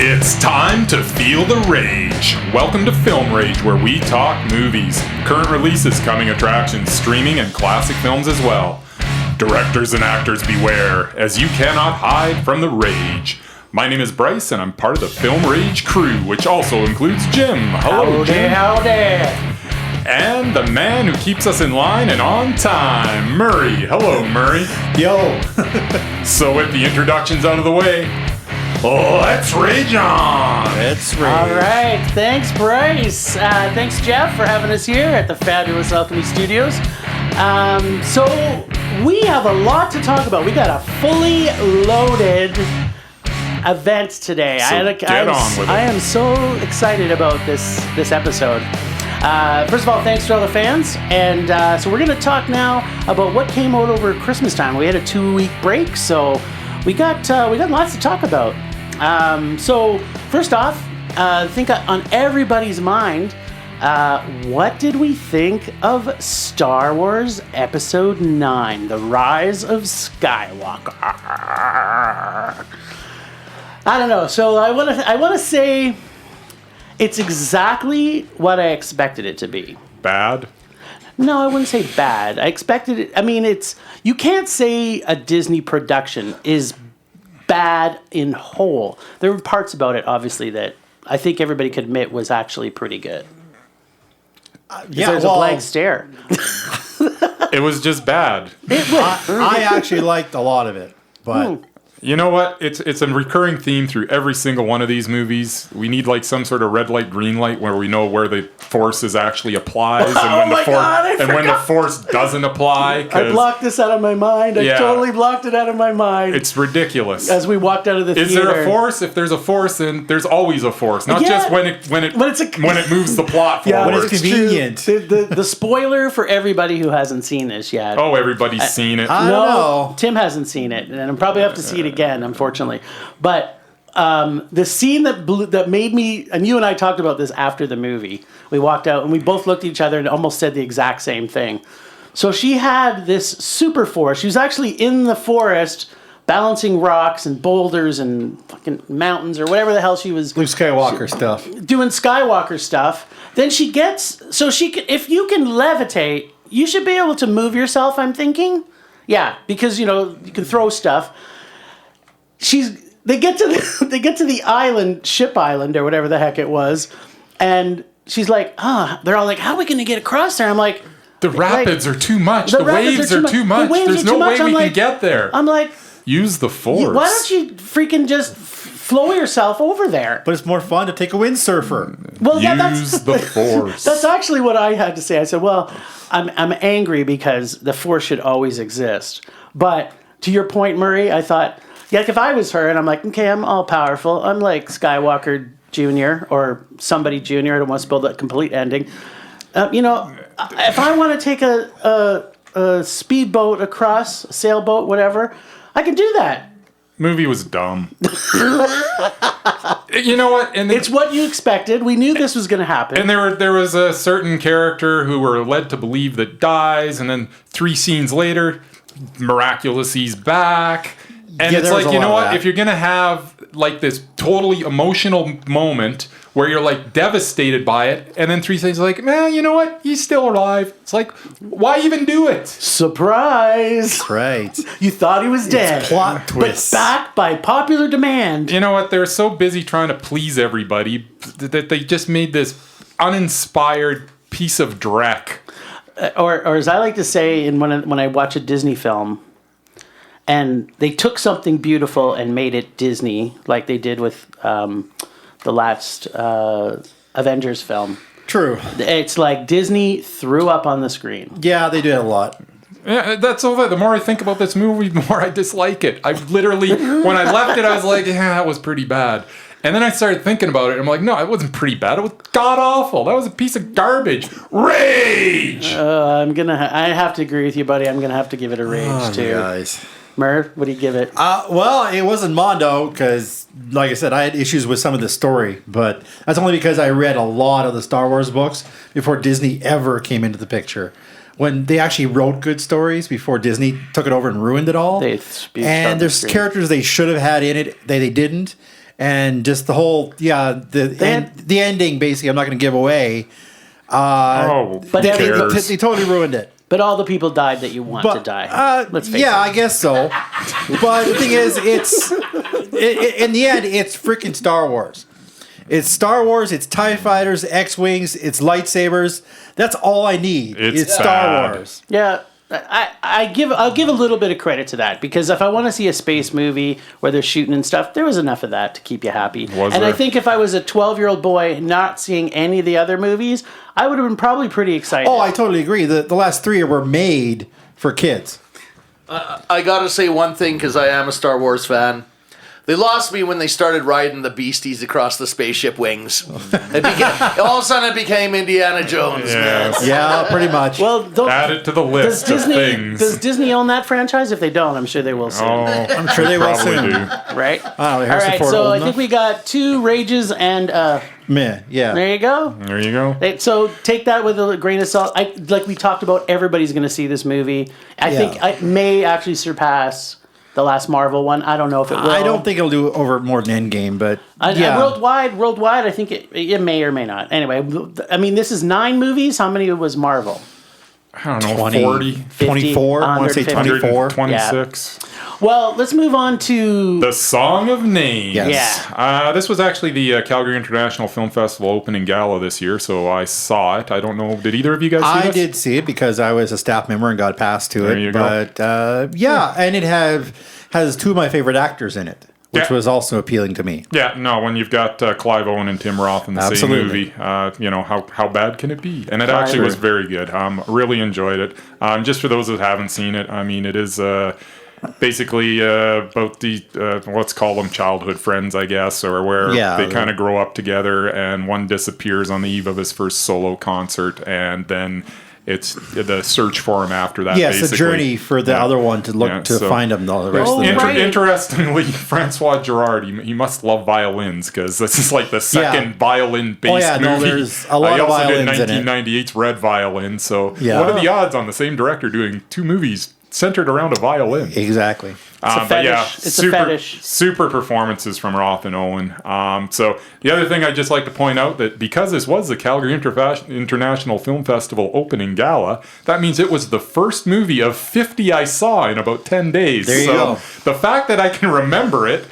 It's time to feel the rage. Welcome to Film Rage, where we talk movies, current releases, coming attractions, streaming, and classic films as well. Directors and actors beware, as you cannot hide from the rage. My name is Bryce, and I'm part of the Film Rage crew, which also includes Jim. Hello, Jim. Howdy. And the man who keeps us in line and on time, Murray. Hello, Murray. Yo. So with the introductions out of the way, let's rage on! Let's rage. All right. Thanks, Bryce. Thanks, Jeff, for having us here at the fabulous Alchemy Studios. So we have a lot to talk about. We got a fully loaded event today. So get on with it. I am so excited about this episode. First of all, thanks to all the fans. And so we're going to talk now about what came out over Christmas time. We had a 2-week break, so we got lots to talk about. So first off, I think on everybody's mind, what did we think of Star Wars Episode 9, The Rise of Skywalker? I don't know. So I want to say it's exactly what I expected it to be. Bad? No, I wouldn't say bad. I expected it. I mean, you can't say a Disney production is bad in whole. There were parts about it, obviously, that I think everybody could admit was actually pretty good. There's a blank stare. It was just bad. I actually liked a lot of it, but You know what? It's a recurring theme through every single one of these movies. We need like some sort of red light, green light, where we know where the force is actually applies, and when the force doesn't apply. I blocked this out of my mind. I Yeah. totally blocked it out of my mind. It's ridiculous. As we walked out of the Is theater. there a force? If there's a force, then there's always a force. Not Yeah. just when it moves the plot Yeah, forward. when it's convenient. The spoiler for everybody who hasn't seen this yet. Oh, everybody's seen it. I don't know. Tim hasn't seen it, and I probably have to see it again, unfortunately. But the scene that made me, and you and I talked about this after the movie. We walked out and we both looked at each other and almost said the exact same thing. So she had this super force. She was actually in the forest balancing rocks and boulders and fucking mountains or whatever the hell she was. Luke Skywalker stuff. Doing Skywalker stuff. Then she gets, so she can, if you can levitate, you should be able to move yourself, I'm thinking. Yeah, because you can throw stuff. They get to the island, ship island or whatever the heck it was, and she's like, they're all like, how are we going to get across there? I'm like, the rapids are too much. The waves are too much. There's no way we can get there. I'm like, use the force. Why don't you freaking just flow yourself over there? But it's more fun to take a windsurfer. Well, use the force. That's actually what I had to say. I said, well, I'm angry because the force should always exist. But to your point, Murray, I thought, yeah, if I was her and I'm like, okay, I'm all powerful. I'm like Skywalker Jr. or somebody Jr. I don't want to spoil that complete ending. If I want to take a speedboat across, a sailboat, whatever, I can do that. Movie was dumb. You know what? And it's what you expected. We knew this was going to happen. And there was a certain character who we're led to believe that dies, and then 3 scenes later, miraculously he's back. And it's like, you know what? If you're going to have like this totally emotional moment where you're like devastated by it, and then 3 things like, man, you know what? He's still alive. It's like, why even do it? Surprise! That's right. You thought he was dead. It's plot twist. But back by popular demand. You know what? They're so busy trying to please everybody that they just made this uninspired piece of dreck. Or as I like to say, when I watch a Disney film, and they took something beautiful and made it Disney, like they did with the last Avengers film. True. It's like Disney threw up on the screen. Yeah, they do that a lot. Yeah, that's all that. The more I think about this movie, the more I dislike it. I literally, when I left it, I was like, yeah, that was pretty bad. And then I started thinking about it, and I'm like, no, it wasn't pretty bad. It was god-awful. That was a piece of garbage. Rage! I have to agree with you, buddy. I'm going to have to give it a rage, too. Guys. Murr, what do you give it? Well, it wasn't Mondo because, like I said, I had issues with some of the story, but that's only because I read a lot of the Star Wars books before Disney ever came into the picture. When they actually wrote good stories before Disney took it over and ruined it all. And there's characters they should have had in it that they didn't. and just the whole the ending. Basically, I'm not going to give away. But they totally ruined it. But all the people died that you want to die. Let's face it. Yeah, I guess so. But the thing is, in the end, it's freaking Star Wars. It's Star Wars. It's TIE fighters, X-wings. It's lightsabers. That's all I need. It's Star Wars. Yeah. I'll give a little bit of credit to that, because if I want to see a space movie where they're shooting and stuff, there was enough of that to keep you happy. I think if I was a 12-year-old boy not seeing any of the other movies, I would have been probably pretty excited. Oh, I totally agree. The last three were made for kids. I gotta say one thing, because I am a Star Wars fan. They lost me when they started riding the beasties across the spaceship wings. All of a sudden, it became Indiana Jones, man. Yeah, pretty much. Well, add it to the list of things. Does Disney own that franchise? If they don't, I'm sure they will soon. Oh, I'm sure they will soon. do. Right? All right, so I think we got 2 rages and meh. Yeah. There you go. There you go. So take that with a grain of salt. Like we talked about, everybody's going to see this movie. I think it may actually surpass the last Marvel one. I don't know if it will. I don't think it'll do over more than Endgame, but worldwide, I think it may or may not. Anyway, I mean, this is 9 movies. How many was Marvel? I don't know, 20, 40, 50, 24. I want to say 24. 26. Yeah. Well, let's move on to The Song of Names. Yes. Yeah. This was actually the Calgary International Film Festival opening gala this year, so I saw it. I don't know, did either of you guys see this? I did see it because I was a staff member and got passed to it. You go. But and it has 2 of my favorite actors in it, which was also appealing to me. Yeah, no, when you've got Clive Owen and Tim Roth in the same movie, how bad can it be? And it actually was very good. Really enjoyed it. Just for those that haven't seen it, I mean, it is basically about the, let's call them childhood friends, I guess, or where they kind of grow up together, and one disappears on the eve of his first solo concert, and then it's the search for him after that. Yes, a journey for the other one to look find him. The rest of the Interestingly, Francois Girard, he must love violins, because this is like the second violin-based movie. No, there's a lot of violins in it. 1998's Red Violin. So what are the odds on the same director doing 2 movies centered around a violin? Exactly. It's a fetish. It's a fetish. Super performances from Roth and Owen. So the other thing I'd just like to point out, that because this was the Calgary International Film Festival opening gala, that means it was the first movie of 50 I saw in about 10 days. There you go. The fact that I can remember it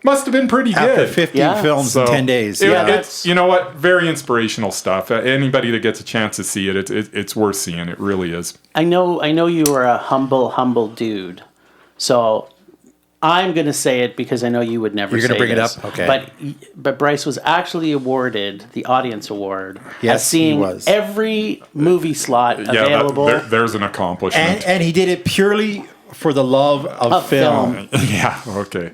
must have been pretty After good. 50 films in 10 days. It's, you know what, very inspirational stuff. Anybody that gets a chance to see it, it's worth seeing. It really is. I know you are a humble dude. So I'm going to say it because I know you would never say it. You're going to bring it up? Okay. But Bryce was actually awarded the Audience Award. Yes, at seeing he was. Every movie slot available. There's an accomplishment. And he did it purely for the love of film. Yeah, okay.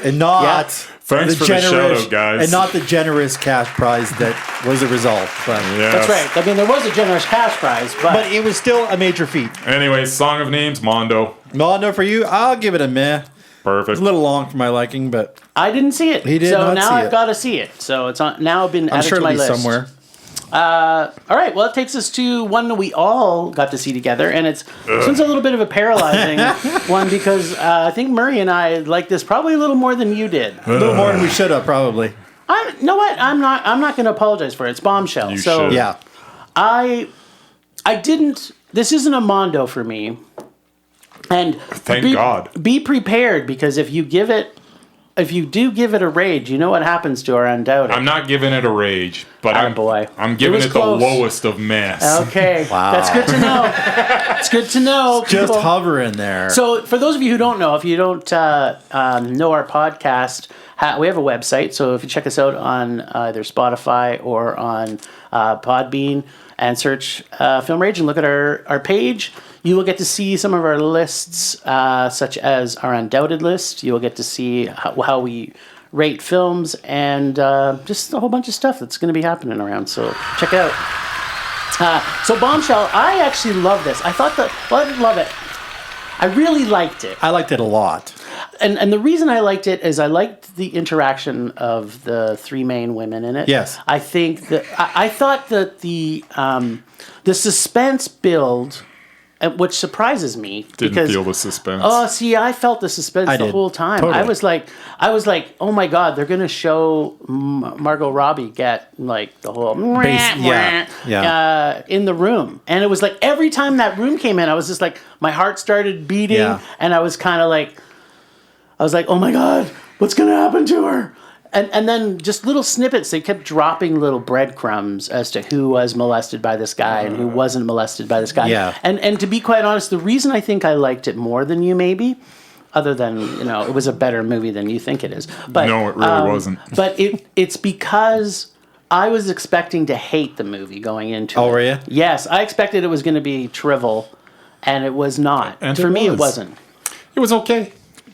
And not Thanks for the shout-out, guys. And not the generous cash prize that was the result. But That's right. I mean, there was a generous cash prize, but it was still a major feat. Anyway, Song of Names, Mondo. Mondo for you, I'll give it a meh. Perfect. It's a little long for my liking, but I didn't see it. He did so not now see I've it. got to see it. So it's now been added to my list. I'm sure it'll be somewhere. All right, well, it takes us to one that we all got to see together, and this one's a little bit of a paralyzing one, because I think Murray and I liked this probably a little more than you did. A little more than we should have, probably. You know what? I'm not going to apologize for it. It's Bombshell. You should. Yeah. I didn't. This isn't a Mondo for me, and Thank God. Be prepared, because if you do give it a rage, you know what happens to our Undoubted. I'm not giving it a rage, but I'm giving it close. the lowest of mess. Okay. Wow. That's good to know. It's good to know. Just hovering there. So for those of you who don't know, if you don't know our podcast, we have a website. So if you check us out on either Spotify or on Podbean and search Film Rage and look at our page, you will get to see some of our lists, such as our Undoubted list. You will get to see how we rate films, and just a whole bunch of stuff that's going to be happening around. So check it out. So Bombshell, I actually love this. I didn't love it. I really liked it. I liked it a lot. And the reason I liked it is I liked the interaction of the 3 main women in it. Yes. I think that I thought that the suspense build which surprises me. Didn't feel the suspense. Oh, see, I felt the suspense the whole time. Totally. I was like, oh my God, they're going to show Margot Robbie get like the whole in the room. And it was like every time that room came in, I was just like, my heart started beating and I was kind of like, oh my God, what's going to happen to her? And then just little snippets, they kept dropping little breadcrumbs as to who was molested by this guy and who wasn't molested by this guy. Yeah. And to be quite honest, the reason I think I liked it more than you maybe, other than, it was a better movie than you think it is. But, no, it really wasn't. But it's because I was expecting to hate the movie going into it. Oh, were you? Yes, I expected it was going to be trivial, and it was not. And for me, it wasn't. It was okay.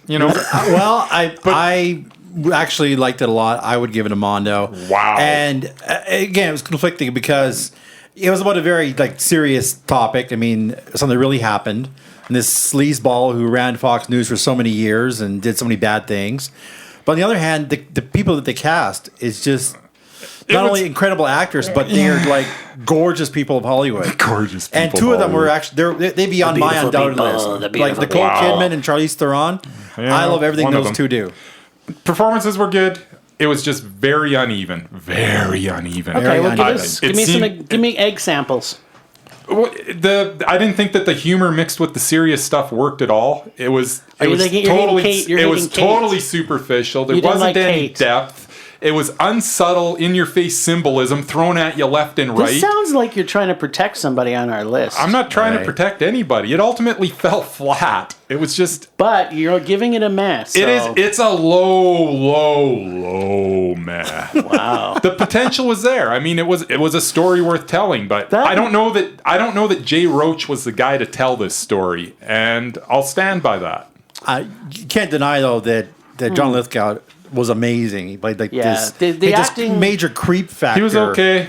Well, I actually liked it a lot. I would give it a Mondo. Wow. And again, it was conflicting because it was about a very serious topic. I mean, something really happened. And this sleazeball who ran Fox News for so many years and did so many bad things. But on the other hand, the people that they cast is just not only incredible actors, but they're gorgeous people of Hollywood. Gorgeous people. And two of them were actually they'd be on my undoubted list. Like Nicole Kidman and Charlize Theron. Yeah, I love everything those two do. Performances were good. It was just very uneven. Very uneven. Okay, well, give me egg samples. I didn't think that the humor mixed with the serious stuff worked at all. It was totally superficial. There wasn't any depth. It was unsubtle, in-your-face symbolism thrown at you left and right. This sounds like you're trying to protect somebody on our list. I'm not trying to protect anybody. It ultimately fell flat. It was just... But you're giving it a meh. So. It's a low meh. Wow. The potential was there. I mean, it was a story worth telling, but I don't know that Jay Roach was the guy to tell this story, and I'll stand by that. You can't deny, though, that John Lithgow was amazing. He played this, the acting, major creep factor. He was okay.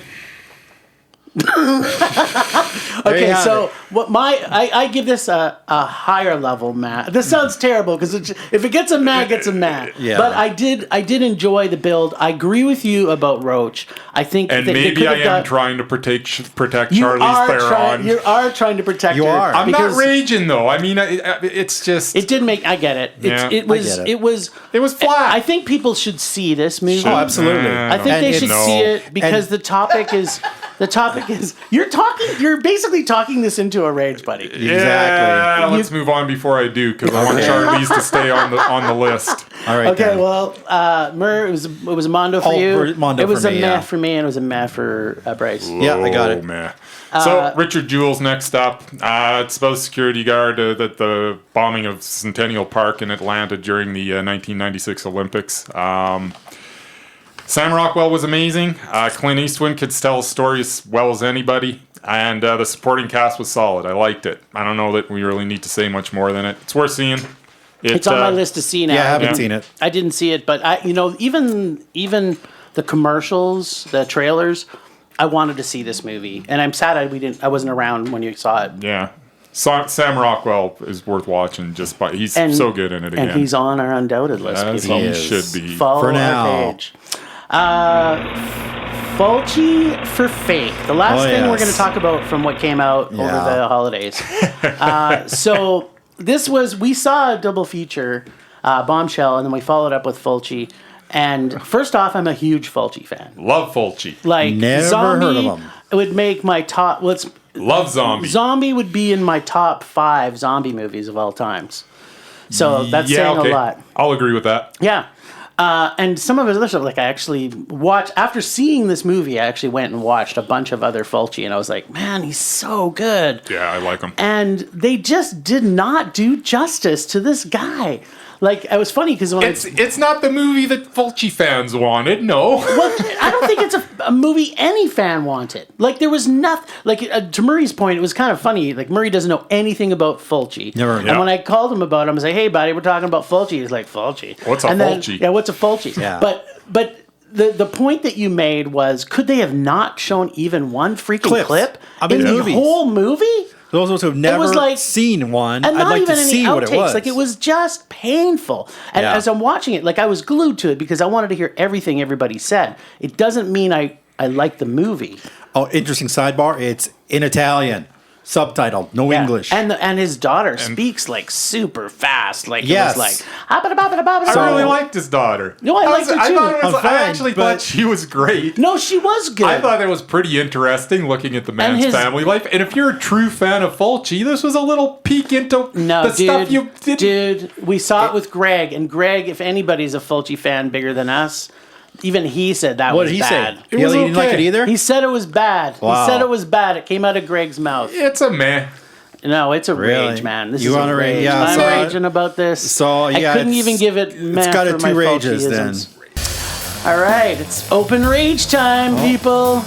Okay, so what I give this a higher level meh. This sounds terrible because if it gets a meh, it gets a meh. Yeah. But I did enjoy the build. I agree with you about Roach. I think and maybe I am trying to protect Charlize Theron. You are trying to protect her. I'm not raging though. I mean, it's just it did make. I get it. It was flat. I think people should see this movie. Oh, absolutely. I think they should see it because the topic is. The topic is you're basically talking this into a rage, buddy. Exactly. Yeah, let's move on before I do because I want Charlize to stay on the list. All right. Okay. Then. Well, Mur, it was a Mondo for you. Mondo it was for a me, meh for me, and it was a meh for Bryce. Yeah, I got it. Meh. So Richard Jewell's next up. It's about a security guard at the bombing of Centennial Park in Atlanta during the 1996 Olympics. Sam Rockwell was amazing. Clint Eastwood could tell a story as well as anybody. And the supporting cast was solid. I liked it. I don't know that we really need to say much more than it. It's worth seeing. It's on my list to see now. Yeah, I haven't seen it. I didn't see it, but even the commercials, the trailers, I wanted to see this movie. And I'm sad I wasn't around when you saw it. Yeah. Sam Rockwell is worth watching he's so good in it again. And he's on our undoubted list. As he should be. Follow for our now. page. Fulci for Fake. The last thing we're going to talk about from what came out over the holidays. So we saw a double feature, Bombshell, and then we followed up with Fulci. And first off, I'm a huge Fulci fan. Love Fulci. Never Zombie heard of him. It would make my top. Love Zombie. Zombie would be in my top 5 zombie movies of all times. So that's saying a lot. I'll agree with that. Yeah. And some of his other stuff, I actually watched, after seeing this movie, I actually went and watched a bunch of other Fulci, and I was like, man, he's so good. Yeah, I like him. And they just did not do justice to this guy. It was funny because it's not the movie that Fulci fans wanted, no. Well, I don't think it's a movie any fan wanted. There was nothing. To Murray's point, it was kind of funny. Murray doesn't know anything about Fulci. Never. And when I called him about it, I was like, hey, buddy, we're talking about Fulci. He's like, Fulci. What's a Fulci? Yeah, what's a Fulci? Yeah. But the point that you made was, could they have not shown even one freaking clip in the whole movie? Those of us who have never seen one, and I'd not like even to any see what it outtakes. was. It was just painful. And as I'm watching it, I was glued to it because I wanted to hear everything everybody said. It doesn't mean I like the movie. Oh, interesting sidebar. It's in Italian. subtitled, no English. And his daughter speaks like super fast. Like Yes. it was like I really liked his daughter. No, I liked her too. I actually thought she was great. No, she was good. I thought it was pretty interesting looking at the man's his- family life. And if you're a true fan of Fulci, this was a little peek into the stuff you did. Dude, we saw it with Greg, and Greg, if anybody's a Fulci fan bigger than us, even he said that What was did he bad. say? It He was didn't like okay. it either? He said it was bad. Wow. He said it was bad. It came out of Greg's mouth. It's a meh. No, it's a Really? rage, man. This You is want a to rage? rage. Yeah, I'm so- raging about this. So, yeah, I couldn't it's- even give it meh It's got for a my two rages Fulci-isms. then. All right, it's open rage time, people.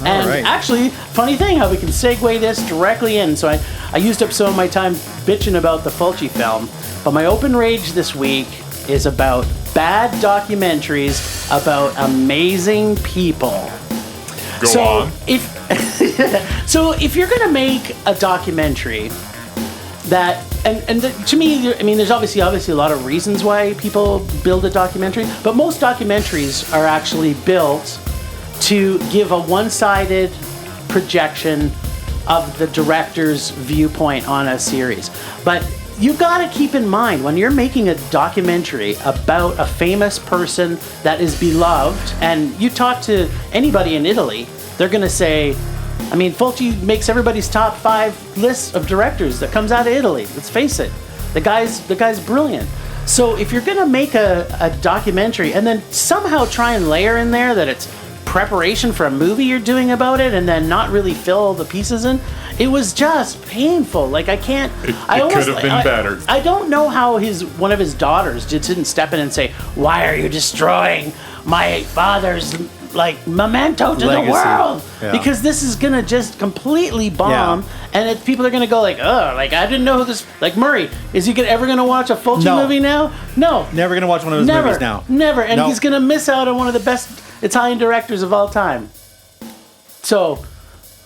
And right. actually, funny thing how we can segue this directly in. So I used up some of my time bitching about the Fulci film, but my open rage this week is about bad documentaries about amazing people. Go on. So if you're gonna make a documentary that to me, I mean, there's obviously a lot of reasons why people build a documentary, but most documentaries are actually built to give a one-sided projection of the director's viewpoint on a series. But you got to keep in mind when you're making a documentary about a famous person that is beloved, and you talk to anybody in Italy, they're going to say, I mean, Fulci makes everybody's top 5 lists of directors that comes out of Italy. Let's face it, the guy's brilliant. So if you're going to make a documentary and then somehow try and layer in there that it's preparation for a movie you're doing about it and then not really fill all the pieces in, it was just painful. Like I can't. It could have been better. I don't know how one of his daughters didn't step in and say, "Why are you destroying my father's like memento to Legacy. the world?" Yeah. Because this is gonna just completely bomb, and people are gonna go like, "Oh, like I didn't know who this." Like Murray, is he ever gonna watch a Fulci No. movie now? No, Never going to watch one of his never, movies now. never, and No. he's gonna miss out on one of the best Italian directors of all time. So.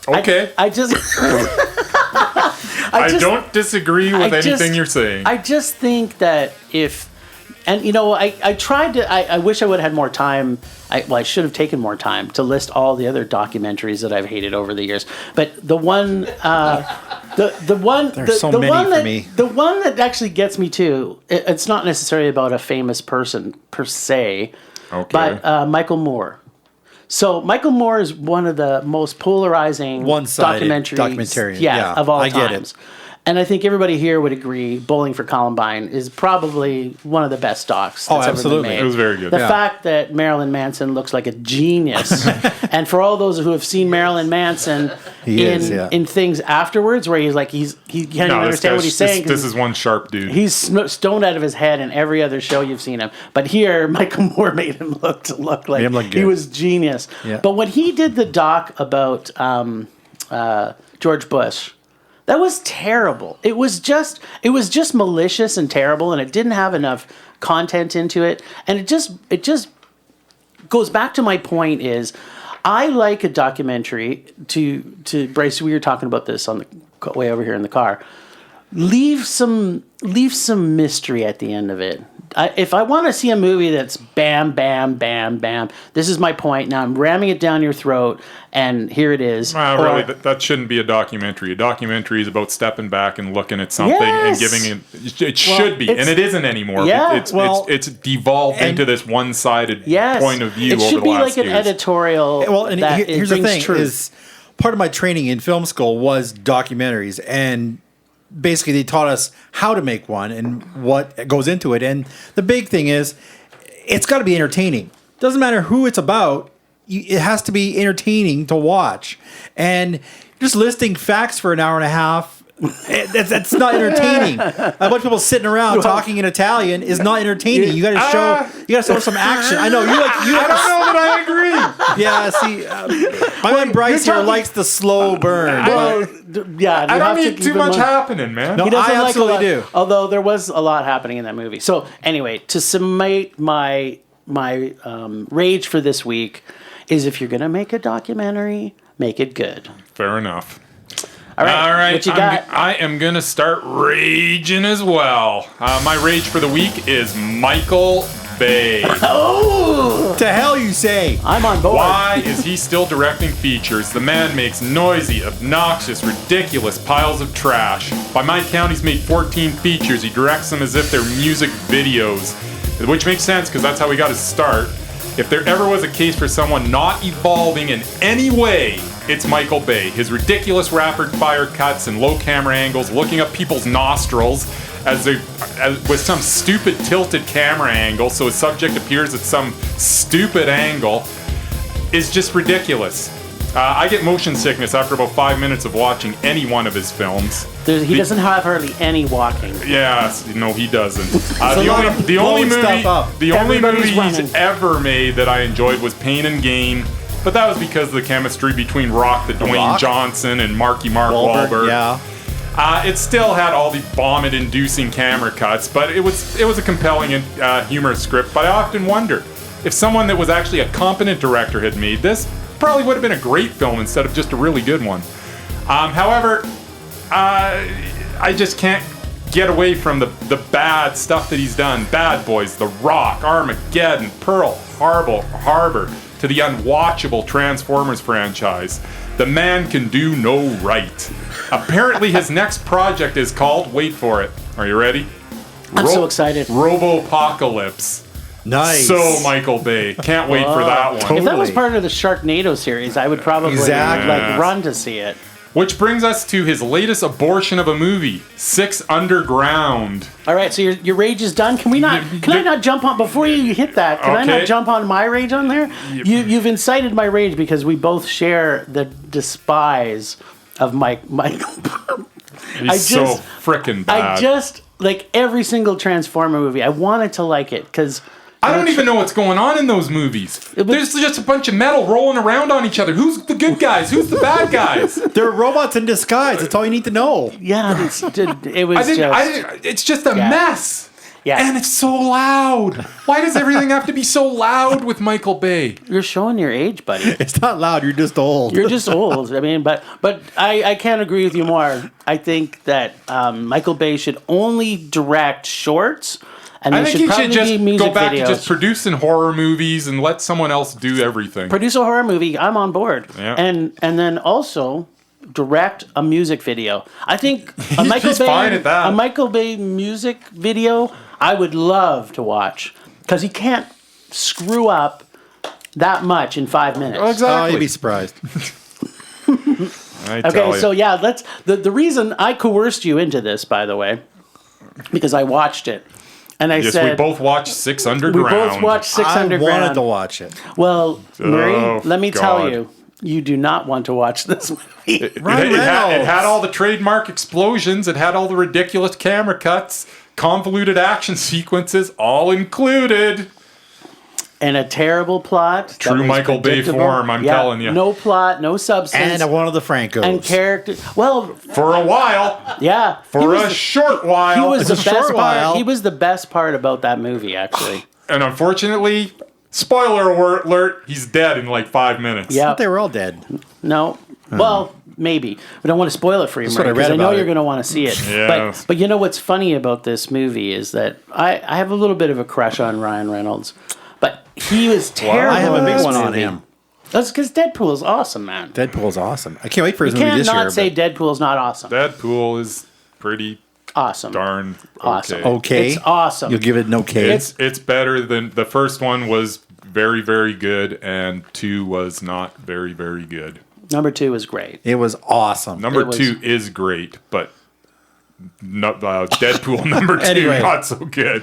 Okay. I just. I don't disagree with anything you're saying. I just think that I tried to. I wish I would have had more time. I should have taken more time to list all the other documentaries that I've hated over the years. But the one, the one, There's so the many one for that, me. the one that actually gets me too. It's not necessarily about a famous person per se, Okay. but Michael Moore. So Michael Moore is one of the most polarizing One-sided documentaries, yeah, of all I get times. it. And I think everybody here would agree Bowling for Columbine is probably one of the best docs that's ever absolutely. been made. It was very good. The Yeah. fact that Marilyn Manson looks like a genius, and for all those who have seen Marilyn Manson in things afterwards, where he can't even understand what he's saying. This is one sharp dude. He's stoned out of his head in every other show you've seen him. But here, Michael Moore made him look like Made him look he good. was genius. Yeah. But when he did the doc about George Bush, that was terrible. It was just malicious and terrible, and it didn't have enough content into it. And it just goes back to my point is, I like a documentary to Bryce. We were talking about this on the way over here in the car. Leave some mystery at the end of it. If I want to see a movie that's bam, bam, bam, bam, this is my point. Now I'm ramming it down your throat, and here it is. Really, that shouldn't be a documentary. A documentary is about stepping back and looking at something and giving it. It should be, and it isn't anymore. Yeah, it's devolved into this one-sided point of view. It should over the be last like an years. editorial. Well, and that here's the brings thing: truth. is part of my training in film school was documentaries, and basically they taught us how to make one and what goes into it. And the big thing is, it's got to be entertaining. Doesn't matter who it's about; it has to be entertaining to watch. And just listing facts for an hour and a half. That's not entertaining. A bunch of people sitting around talking in Italian is not entertaining. You got to show some action. I know you like. I don't know, but I agree. Yeah, see, my man Bryce here likes the slow burn. I don't need too much happening, man. No, He doesn't I like absolutely a lot, do. Although there was a lot happening in that movie. So anyway, to summate my rage for this week is, if you're gonna make a documentary, make it good. Fair enough. All right, what you got? I am going to start raging as well. My rage for the week is Michael Bay. Oh! To hell you say? I'm on board. Why is he still directing features? The man makes noisy, obnoxious, ridiculous piles of trash. By my count, he's made 14 features. He directs them as if they're music videos, which makes sense because that's how he got his start. If there ever was a case for someone not evolving in any way, it's Michael Bay. His ridiculous rapid-fire cuts and low camera angles, looking up people's nostrils with some stupid tilted camera angle, so his subject appears at some stupid angle, is just ridiculous. I get motion sickness after about 5 minutes of watching any one of his films. He doesn't have hardly any walking. Yes, no, he doesn't. Everybody's The only movie running. he's ever made that I enjoyed was Pain and Gain, but that was because of the chemistry between Rock, the Dwayne Rock? Johnson, and Mark Wahlberg. Yeah. It still had all the vomit-inducing camera cuts, but it was a compelling and humorous script. But I often wonder if someone that was actually a competent director had made this, probably would have been a great film instead of just a really good one. However, I just can't get away from the bad stuff that he's done. Bad Boys, The Rock, Armageddon, Pearl Harbor, to the unwatchable Transformers franchise. The man can do no right. Apparently his next project is called, wait for it, are you ready? I'm so excited. Robopocalypse. Nice. So Michael Bay. Can't wait for that one. If that was Totally. part of the Sharknado series, I would probably Exactly. run to see it. Which brings us to his latest abortion of a movie, 6 Underground. All right, so your rage is done. Can we not? Can I not jump on before you hit that? Can I Okay. not jump on my rage on there? You've incited my rage because we both share the despise of Michael. He's so frickin' bad. I just like every single Transformer movie. I wanted to like it because I don't even know what's going on in those movies. There's just a bunch of metal rolling around on each other. Who's the good guys? Who's the bad guys? They're robots in disguise. That's all you need to know. yeah, it was It's just a mess. Yeah. And it's so loud. Why does everything have to be so loud with Michael Bay? You're showing your age, buddy. It's not loud. You're just old. You're just old. I mean, but I can't agree with you more. I think that Michael Bay should only direct shorts, and I they think should he probably should just be music go back videos. to just producing horror movies and let someone else do everything. Produce a horror movie. I'm on board. Yeah. And then also direct a music video. I think a He's fine at that. a Michael Bay music video I would love to watch because he can't screw up that much in 5 minutes. Oh, Oh, exactly. you'd be surprised. I tell Okay, you. so yeah, let's. The reason I coerced you into this, by the way, because I watched it, and I yes, said we both watched 6 we Underground. both watched Six I Underground. wanted to watch it. Well, Murray, Oh, let me tell God. you, you do not want to watch this movie. It had all the trademark explosions. It had all the ridiculous camera cuts, convoluted action sequences, all included. And a terrible plot. that True was Michael Bay predictable. form, I'm telling you. No plot, no substance. And one of the Francos. and character. Well, For a while. yeah. For a short while. He was It's the a best short part. while. He was the best part about that movie, actually. And unfortunately, spoiler alert, he's dead in like 5 minutes. Yeah. They were all dead. No. Well, maybe. We don't want to spoil it for you, That's what Murray, I read because I know about you're it. going to want to see it. Yes. But you know what's funny about this movie is that I have a little bit of a crush on Ryan Reynolds, but he was terrible. I have a in big this one on movie. him. That's because Deadpool is awesome, man. Deadpool's awesome. I can't wait for his You movie can't this not year. say but- Deadpool's not awesome. Deadpool is pretty Awesome. darn Awesome. okay. Okay. It's awesome. You'll give it an okay. It's better than the first one was very, very good, and 2 was not very, very good. Number 2 is great. It was awesome. Number It was- 2 is great, but Deadpool number 2 Anyway. not so good.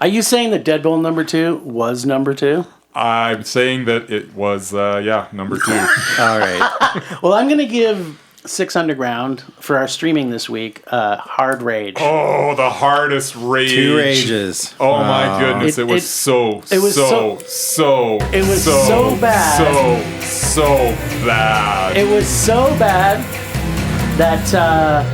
Are you saying that Deadpool number 2 was number 2? I'm saying that it was number 2. All right. Well, I'm going to give Six Underground for our streaming this week hard rage. Oh, the hardest rage. 2 rages. Oh my goodness! It was so it was so bad. So bad. It was so bad that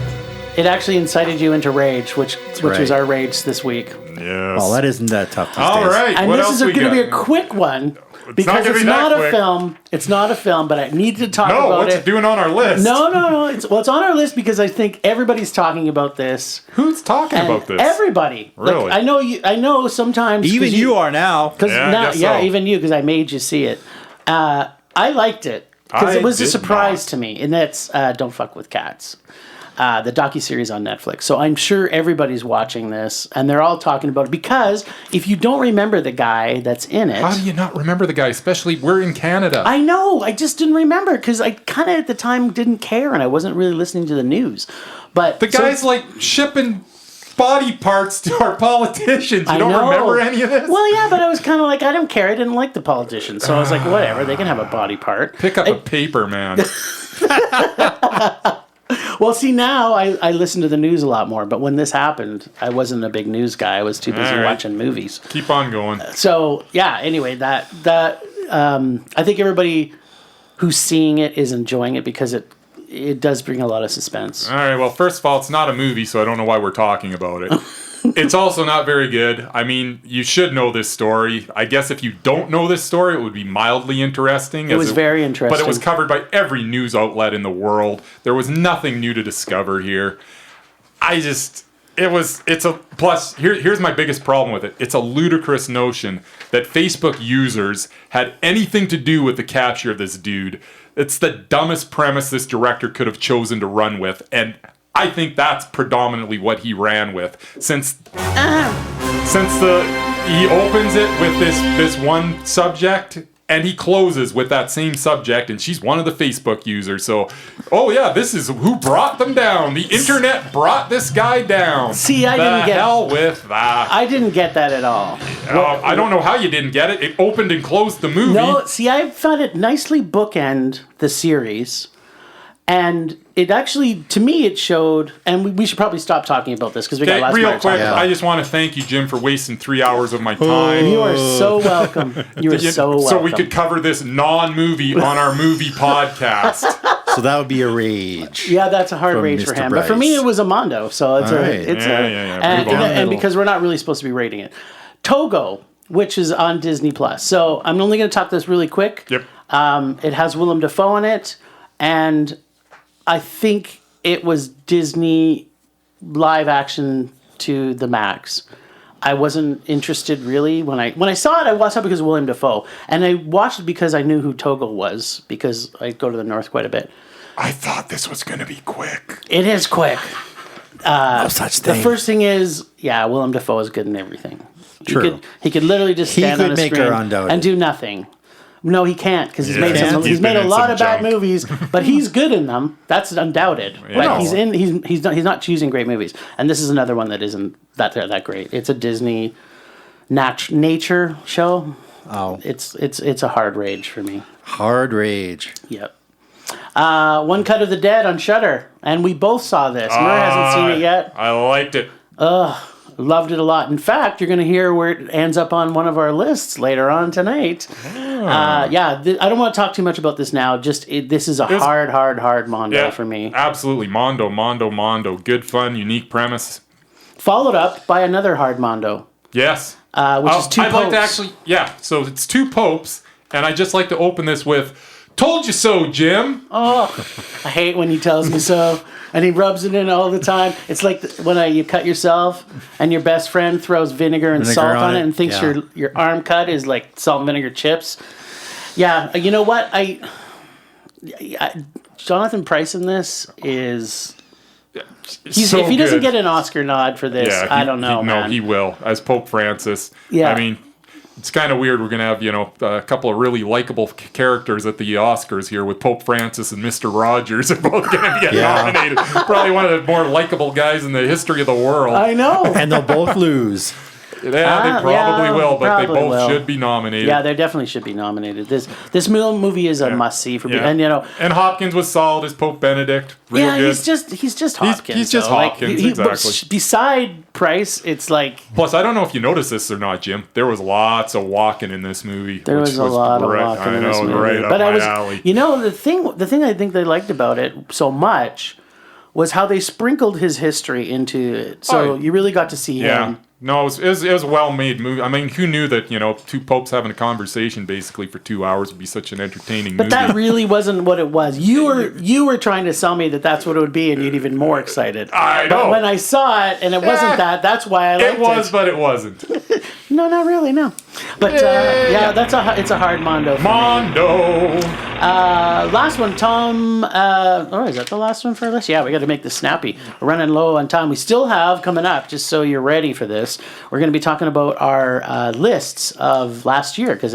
it actually incited you into rage, which was right. our rage this week. Yes. Well, that isn't that tough these All days. right. And what this else is we going to be got? a quick one because it's not a film. It's not a film, but I need to talk about it. No, what's it doing on our list? No. It's on our list because I think everybody's talking about this. Who's talking about this? Everybody. Really? Like, I know sometimes. Even you are now. Even you, because I made you see it. I liked it because it was a surprise to me, and that's Don't Fuck with Cats. The docuseries on Netflix. So I'm sure everybody's watching this, and they're all talking about it, because if you don't remember the guy that's in it... How do you not remember the guy? Especially, we're in Canada. I know, I just didn't remember, because I kind of at the time didn't care, and I wasn't really listening to the news. But the guy's like shipping body parts to our politicians. You don't remember any of this? Well, yeah, but I was kind of like, I don't care. I didn't like the politicians. So I was like, whatever, they can have a body part. Pick up a paper, man. Well, see, now I listen to the news a lot more, but when this happened, I wasn't a big news guy. I was too busy watching movies. Keep on going. So, yeah, anyway, I think everybody who's seeing it is enjoying it because it does bring a lot of suspense. All right, well, first of all, it's not a movie, so I don't know why we're talking about it. It's also not very good. I mean, you should know this story. I guess if you don't know this story, it would be mildly interesting. It was very interesting. But it was covered by every news outlet in the world. There was nothing new to discover here. Plus, here's my biggest problem with it. It's a ludicrous notion that Facebook users had anything to do with the capture of this dude. It's the dumbest premise this director could have chosen to run with, and I think that's predominantly what he ran with. Since he opens it with this one subject, and he closes with that same subject, and she's one of the Facebook users. So, this is who brought them down. The internet brought this guy down. See, I didn't get hell with that. I didn't get that at all. I don't know how you didn't get it. It opened and closed the movie. No, see, I found it nicely bookend the series. And it actually, to me, it showed, and we should probably stop talking about this because we got lots more to talk about. I just want to thank you, Jim, for wasting 3 hours of my time. You are so welcome. You are so welcome. So we could cover this non-movie on our movie podcast. So that would be a rage. Yeah, that's a hard rage for him. Bryce. But for me, it was a Mondo. So it's and because we're not really supposed to be rating it. TOGO, which is on Disney Plus. So I'm only going to talk this really quick. Yep. It has Willem Dafoe in it, and I think it was Disney live action to the max. I wasn't interested really when I saw it. I watched it because of Willem Dafoe, and I watched it because I knew who Togo was because I go to the north quite a bit. I thought this was going to be quick. It is quick. No such thing. The first thing is, Willem Dafoe is good in everything. True. He could literally just stand on a screen and do nothing. No, he can't because he's made a lot of bad movies, but he's good in them. That's undoubted. But he's not choosing great movies, and this is another one that isn't that great. It's a Disney nature show. Oh, it's a hard rage for me. Hard rage. Yep. One Cut of the Dead on Shudder, and we both saw this. Murray hasn't seen it yet. I liked it. Loved it a lot. In fact, you're going to hear where it ends up on one of our lists later on tonight. I don't want to talk too much about this now. This is a hard Mondo for me. Absolutely. Mondo. Good fun, unique premise. Followed up by another hard Mondo. Yes. Which is two popes. I'd like to actually, so it's two popes, and I'd just like to open this with, "Told you so, Jim." Oh, I hate when he tells me so. And he rubs it in all the time. It's like when you cut yourself and your best friend throws vinegar and salt on it and thinks your arm cut is like salt and vinegar chips. Yeah, you know what? Jonathan Pryce in this is... if he doesn't get an Oscar nod for this, I don't know, man. No, he will, as Pope Francis. Yeah. I mean... It's kind of weird. We're going to have, a couple of really likable characters at the Oscars here with Pope Francis and Mr. Rogers are both going to get nominated. Probably one of the more likable guys in the history of the world. I know. And they'll both lose. They probably will, but they both should be nominated. Yeah, they definitely should be nominated. This movie is a must-see for me. And, and Hopkins was solid as Pope Benedict. Real good. He's just Hopkins. He's just Hopkins, exactly. Beside Pryce, it's like... Plus, I don't know if you noticed this or not, Jim. There was lots of walking in this movie. There was a lot of walking in this movie. Right up my alley. The thing I think they liked about it so much was how they sprinkled his history into it. So you really got to see him. No, it was a well-made movie. I mean, who knew that, two popes having a conversation basically for 2 hours would be such an entertaining movie? But that really wasn't what it was. You were trying to sell me that that's what it would be, and you'd even more excited. I know. But when I saw it, and it wasn't that, that's why I liked it. It was, but it wasn't. No, not really, no. But, it's a hard Mondo for Mondo! me. Last one, Tom. Is that the last one for our list? Yeah, we got to make this snappy. We're running low on time. We still have coming up, just so you're ready for this. We're going to be talking about our lists of last year because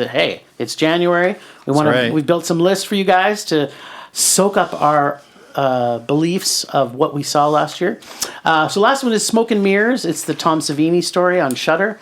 it's January. We've built some lists for you guys to soak up our beliefs of what we saw last year. So last one is Smoke and Mirrors. It's the Tom Savini story on Shudder.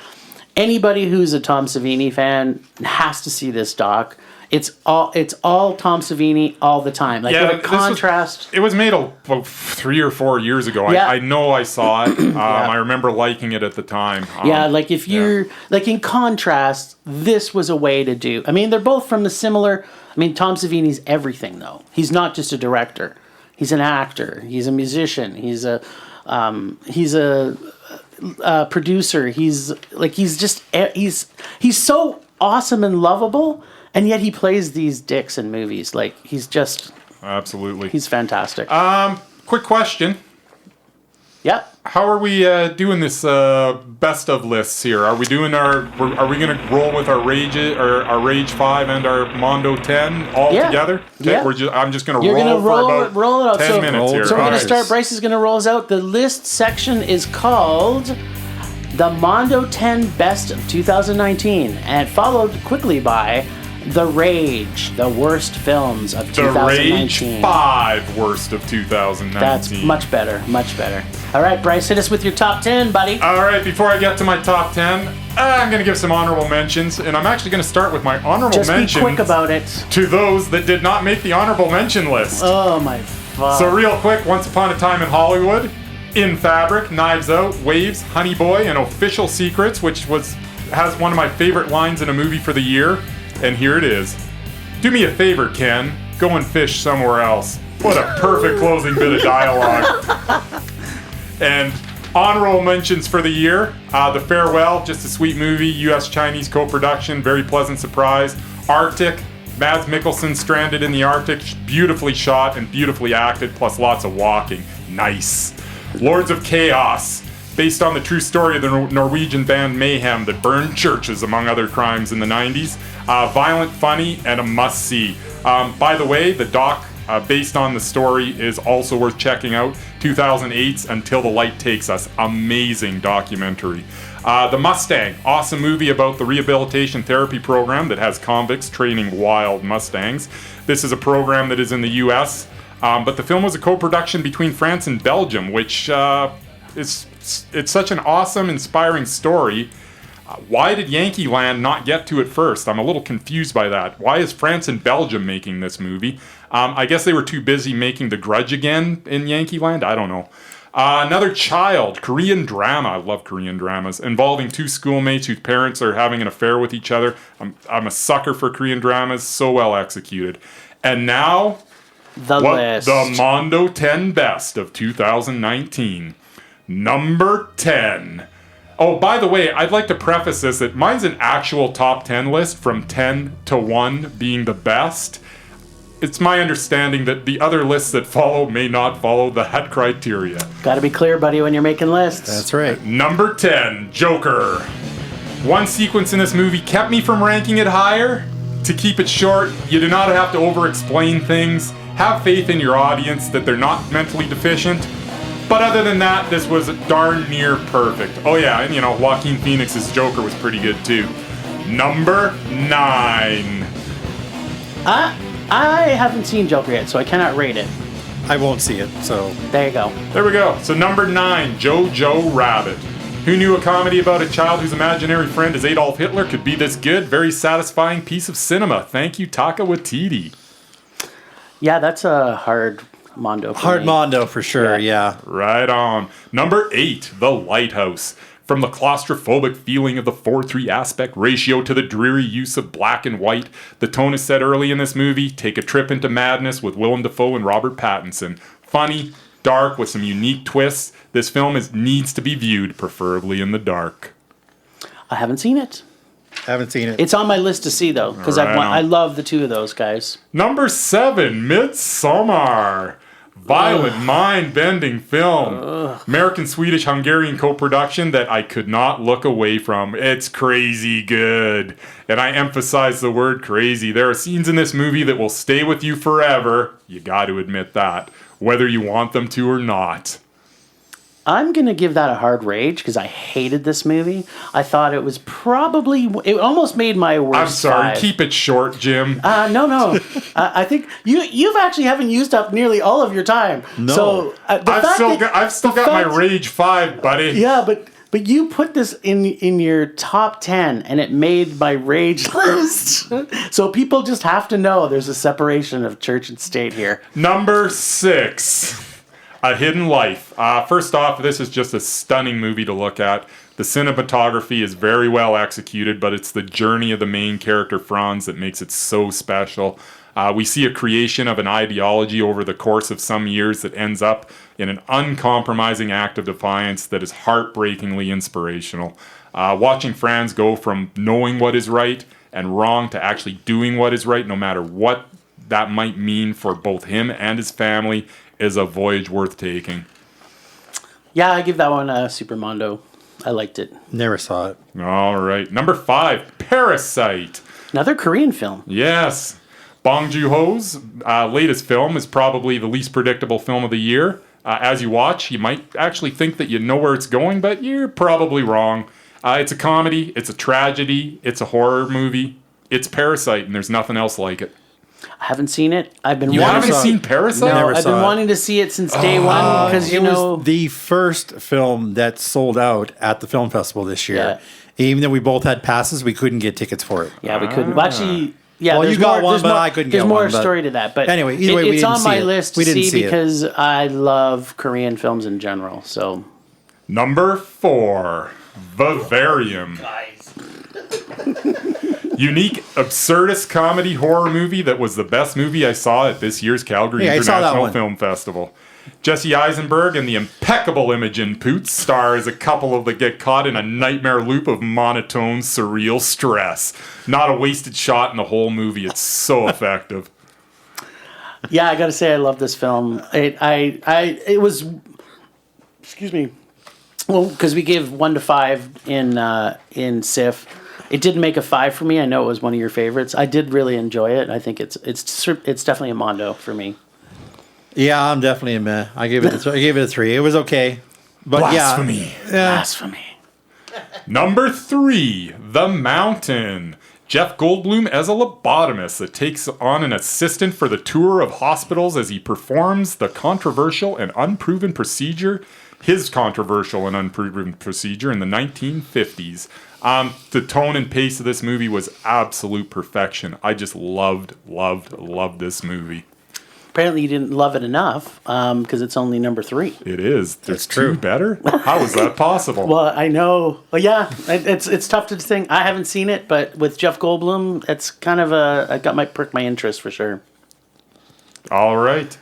Anybody who's a Tom Savini fan has to see this doc. It's all Tom Savini all the time. Like, what a contrast. It was made about 3 or 4 years ago. Yeah. I know I saw it. I remember liking it at the time. Like if you're like in contrast, this was a way to do. I mean, they're both from the similar. I mean, Tom Savini's everything though. He's not just a director. He's an actor. He's a musician. He's a producer. He's so awesome and lovable. And yet he plays these dicks in movies. Like, he's just... Absolutely. He's fantastic. Quick question. Yep. How are we doing this best of lists here? Are we doing are we going to roll with our Rage 5 and our Mondo 10 all together? Okay, Yeah. I'm just going to roll it out. 10 minutes here. So we're going to start. Bryce is going to roll us out. The list section is called the Mondo 10 Best of 2019 and followed quickly by The Rage, the worst films of 2019. The Rage 5 worst of 2019. That's much better, much better. All right, Bryce, hit us with your top 10, buddy. All right, before I get to my top 10, I'm going to give some honorable mentions, and I'm actually going to start with my honorable mentions. Just be quick about it. To those that did not make the honorable mention list. Oh, my fuck. So real quick, Once Upon a Time in Hollywood, In Fabric, Knives Out, Waves, Honey Boy, and Official Secrets, which has one of my favorite lines in a movie for the year. And here it is. Do me a favor, Ken. Go and fish somewhere else. What a perfect closing bit of dialogue. And honorable mentions for the year. The Farewell, just a sweet movie. U.S.-Chinese co-production. Very pleasant surprise. Arctic. Mads Mikkelsen stranded in the Arctic. Beautifully shot and beautifully acted. Plus lots of walking. Nice. Lords of Chaos. Based on the true story of the Norwegian band Mayhem that burned churches, among other crimes, in the 90s. Violent, funny, and a must-see. By the way, the doc based on the story is also worth checking out. 2008's Until the Light Takes Us. Amazing documentary. The Mustang. Awesome movie about the rehabilitation therapy program that has convicts training wild Mustangs. This is a program that is in the U.S., but the film was a co-production between France and Belgium, which... It's such an awesome, inspiring story. Why did Yankee Land not get to it first? I'm a little confused by that. Why is France and Belgium making this movie? I guess they were too busy making The Grudge again in Yankee Land. I don't know. Another Child, Korean drama. I love Korean dramas involving two schoolmates whose parents are having an affair with each other. I'm a sucker for Korean dramas. So well executed. And now, the Mondo 10 Best of 2019. Number 10. Oh, by the way, I'd like to preface this that mine's an actual top 10 list from 10 to 1 being the best. It's my understanding that the other lists that follow may not follow that criteria. Gotta be clear, buddy, when you're making lists. That's right. Number 10, Joker. One sequence in this movie kept me from ranking it higher. To keep it short, you do not have to over-explain things. Have faith in your audience that they're not mentally deficient. But other than that, this was darn near perfect. Oh yeah, and Joaquin Phoenix's Joker was pretty good too. Number 9. I haven't seen Joker yet, so I cannot rate it. I won't see it, so... There you go. There we go. So number 9, Jojo Rabbit. Who knew a comedy about a child whose imaginary friend is Adolf Hitler could be this good? Very satisfying piece of cinema. Thank you, Taika Waititi. Yeah, that's a hard... Mondo. Hard Mondo for sure, yeah. Right on. Number 8, The Lighthouse. From the claustrophobic feeling of the 4:3 aspect ratio to the dreary use of black and white, the tone is set early in this movie. Take a trip into madness with Willem Dafoe and Robert Pattinson. Funny, dark with some unique twists. This film needs to be viewed, preferably in the dark. I haven't seen it. Haven't seen it. It's on my list to see, though, because I love the two of those guys. Number 7, Midsommar. Violent, mind-bending film. American-Swedish-Hungarian co-production that I could not look away from. It's crazy good. And I emphasize the word crazy. There are scenes in this movie that will stay with you forever. You got to admit that, whether you want them to or not. I'm going to give that a hard rage because I hated this movie. I thought it was it almost made my worst. I'm sorry, 5. keep it short, Jim. No. I think you've actually haven't used up nearly all of your time. No. So I've still got my rage 5, buddy. Yeah, but you put this in your top 10 and it made my rage list. So people just have to know there's a separation of church and state here. Number 6. A Hidden Life. First off, this is just a stunning movie to look at. The cinematography is very well executed, but it's the journey of the main character, Franz, that makes it so special. We see a creation of an ideology over the course of some years that ends up in an uncompromising act of defiance that is heartbreakingly inspirational. Watching Franz go from knowing what is right and wrong to actually doing what is right, no matter what that might mean for both him and his family, is a voyage worth taking. Yeah, I give that one a Super Mondo. I liked it. Never saw it. All right. Number 5, Parasite. Another Korean film. Yes. Bong Joon-ho's latest film is probably the least predictable film of the year. As you watch, you might actually think that you know where it's going, but you're probably wrong. It's a comedy. It's a tragedy. It's a horror movie. It's Parasite, and there's nothing else like it. I haven't seen it. You haven't seen Parasite? No, I've been wanting to see it since day one because it was the first film that sold out at the film festival this year. Yeah. Even though we both had passes, we couldn't get tickets for it. Yeah, we couldn't. Well, actually, yeah. Well, there's you got more, one, but more, I couldn't get There's one. more But story to that. But anyway, either way, we it's didn't on see my it. list We to didn't see see it. because I love Korean films in general. So Number 4, Vivarium. Unique, absurdist comedy horror movie that was the best movie I saw at this year's Calgary International Film Festival. Jesse Eisenberg and the impeccable Imogen Poots star as a couple that get caught in a nightmare loop of monotone, surreal stress. Not a wasted shot in the whole movie. It's so effective. yeah, I got to say I love this film. It was, excuse me, well, because we gave 1 to 5 in SIF. It didn't make a 5 for me. I know it was one of your favorites. I did really enjoy it. I think it's definitely a Mondo for me. Yeah, I'm definitely a meh. I gave it a 3. It was okay. But Blasphemy. Blasphemy. Number 3, The Mountain. Jeff Goldblum as a lobotomist that takes on an assistant for the tour of hospitals as he performs the controversial and unproven procedure in the 1950s. The tone and pace of this movie was absolute perfection. I just loved this movie. Apparently you didn't love it enough because it's only number 3. It is. There's true. 2 better? How is that possible? Well, I know. Well, yeah, it's tough to think. I haven't seen it, but with Jeff Goldblum, it's kind of perked my interest for sure. All right.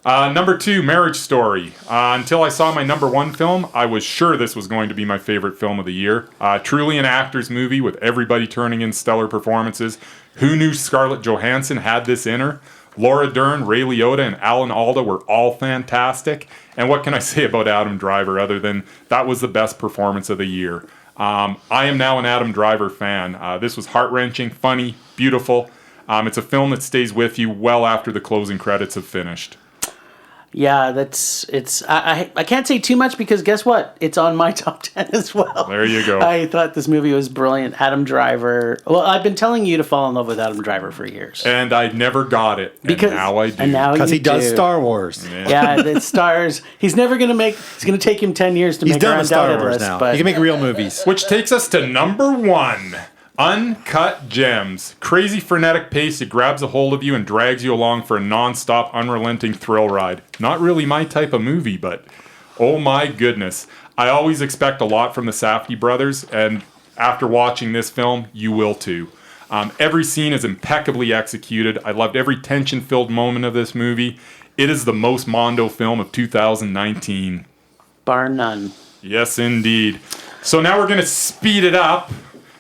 Number 2, Marriage Story. Until I saw my number 1 film, I was sure this was going to be my favorite film of the year. Truly an actor's movie with everybody turning in stellar performances. Who knew Scarlett Johansson had this in her? Laura Dern, Ray Liotta, and Alan Alda were all fantastic. And what can I say about Adam Driver other than that was the best performance of the year? I am now an Adam Driver fan. This was heart-wrenching, funny, beautiful. It's a film that stays with you well after the closing credits have finished. Yeah, I can't say too much because guess what? It's on my top 10 as well. There you go. I thought this movie was brilliant. Adam Driver. Well, I've been telling you to fall in love with Adam Driver for years. And I never got it. And now I do. Because he does Star Wars. Yeah, it stars. He's never going to make. It's going to take him 10 years to make done with Star Undoubted Wars list, now. but He can make real movies. Which takes us to number 1. Uncut Gems. Crazy frenetic pace, it grabs a hold of you and drags you along for a non-stop, unrelenting thrill ride. Not really my type of movie, but oh my goodness. I always expect a lot from the Safdie brothers, and after watching this film, you will too. Every scene is impeccably executed. I loved every tension-filled moment of this movie. It is the most Mondo film of 2019. Bar none. Yes, indeed. So now we're going to speed it up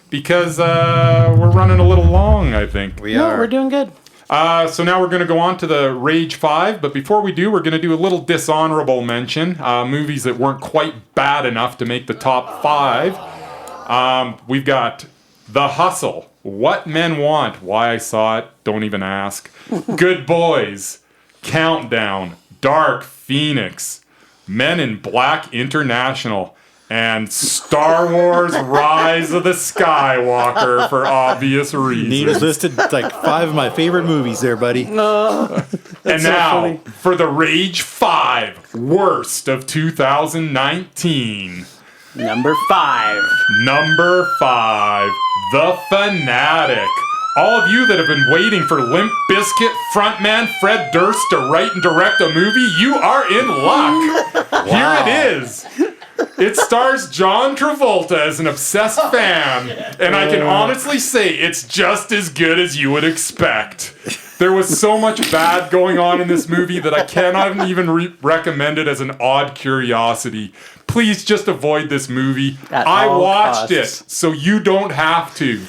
because we're running a little long, I think. We're doing good. So now we're going to go on to the Rage 5. But before we do, we're going to do a little dishonorable mention. Movies that weren't quite bad enough to make the top 5. We've got The Hustle, What Men Want, Why I Saw It, Don't Even Ask, Good Boys, Countdown, Dark Phoenix, Men in Black International, and Star Wars Rise of the Skywalker for obvious reasons. Names listed like 5 of my favorite movies there, buddy. And now, for the Rage 5, worst of 2019. Number 5. Number 5, The Fanatic. All of you that have been waiting for Limp Bizkit frontman Fred Durst to write and direct a movie, you are in luck. Here it is. It stars John Travolta as an obsessed fan, and I can honestly say it's just as good as you would expect. There was so much bad going on in this movie that I cannot even recommend it as an odd curiosity. Please just avoid this movie. I watched it, so you don't have to.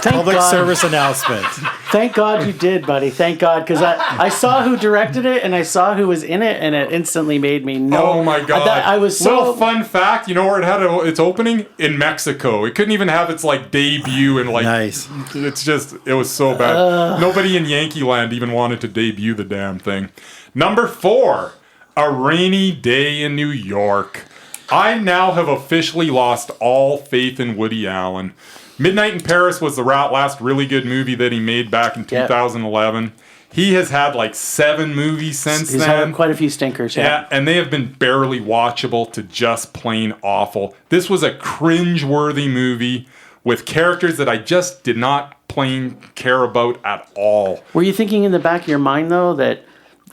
Public service announcement. Thank God you did, buddy. Thank God, because I saw who directed it and I saw who was in it, and it instantly made me know. Oh my God! I was so little fun fact. You know where it had its opening? In Mexico. It couldn't even have its debut in Nice. It was so bad. Nobody in Yankee Land even wanted to debut the damn thing. Number 4, A Rainy Day in New York. I now have officially lost all faith in Woody Allen. Midnight in Paris was the last really good movie that he made back in 2011. He has had 7 movies since He's then. had quite a few stinkers, Yeah, and they have been barely watchable to just plain awful. This was a cringe-worthy movie with characters that I just did not plain care about at all. Were you thinking in the back of your mind, though, that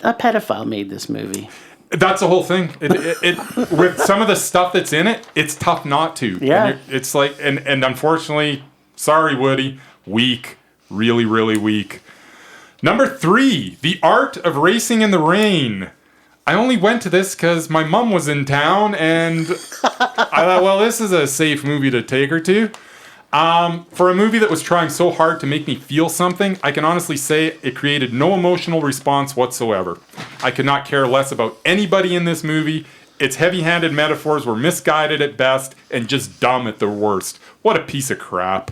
a pedophile made this movie? That's the whole thing. It with some of the stuff that's in it, it's tough not to. Yeah. It's and unfortunately, sorry, Woody, weak. Really, really weak. Number 3, The Art of Racing in the Rain. I only went to this because my mom was in town, and I thought, well, this is a safe movie to take her to. For a movie that was trying so hard to make me feel something, I can honestly say it created no emotional response whatsoever. I could not care less about anybody in this movie. Its heavy-handed metaphors were misguided at best and just dumb at the worst. What a piece of crap.